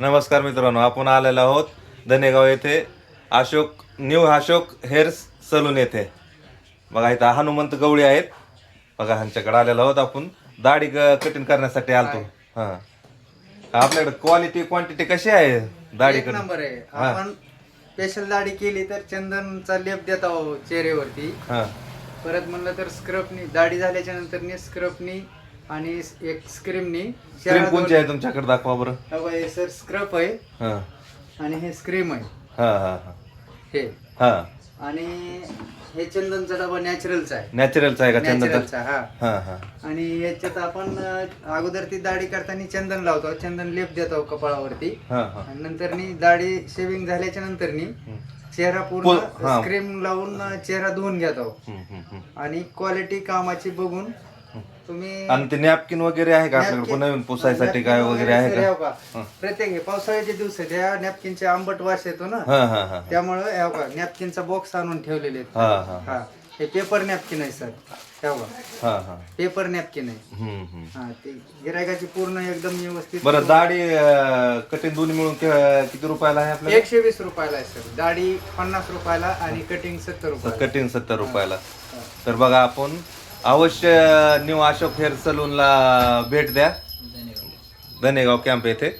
नमस्कार मित्रांनो, आपण आलेलो आहोत धनेगाव येथे न्यू अशोक हेअर सलून येथे. बघा इथं हनुमंत गवळी आहेत. बघा ह्यांच्याकडे आलेलो आहोत आपण दाढी कटिंग करण्यासाठी आलतो. हा, आपल्याकडे क्वालिटी क्वांटिटी कशी आहे दाढी एक नंबर आहे. आपण स्पेशल दाढी केली तर चंदनचा लेप देत आहोत चेहऱ्यावरती. हा, परत म्हणलं तर स्क्रबनी दाढी झाल्याच्या नंतर स्क्रबनी आणि एक स्क्रीमनी क्रीम कोणची आहे तुमच्याकडे दाखवा बरं. हे सर स्क्रब आहे हा आणि हे स्क्रीम आहे. हा हा हा हे हा आणि हे चंदनचा डबा नॅचरलचा आहे. नॅचरलचा आहे का चंदनचा? नॅचरलचा हा. हा हा आणि याच्यात आपण अगोदर ती दाढी करताना चंदन लावतो, चंदन लेप देतो कपाळावरती. हा हा आणि नंतर दाढी शेविंग झाल्याच्या नंतर चेहरा पूर्ण क्रीम लावून चेहरा धुवून घेतो. आणि क्वालिटी कामाची बघून तुम्ही. आणि ते नॅपकिन वगैरे आहे का आपल्याकडे नवीन पुसायसाठी काय वगैरे आहे का? प्रत्येक पावसाळ्याच्या दिवसात त्या नॅपकिनचे आंबट वास येतो ना, हा हा हा त्यामुळे नॅपकिनचा बॉक्स आणून ठेवलेले आहेत. हा हा हा, हे पेपर नॅपकिन आहे सर. हा हा पेपर नॅपकिन आहे. हा, ते गिरायकाची पूर्ण एकदम व्यवस्थित. बरं, दाढी कटिंग दोन्ही मिळून किती रुपयाला आहे आपल्याला? 120 रुपयाला आहे सर. दाढी 50 रुपयाला आणि कटिंग 70 रुपयाला. कटिंग 70 रुपयाला. तर बघा, आपण अवश्य न्यू अशोक हेअर सलूनला भेट द्या, धनेगाव कॅम्प येथे.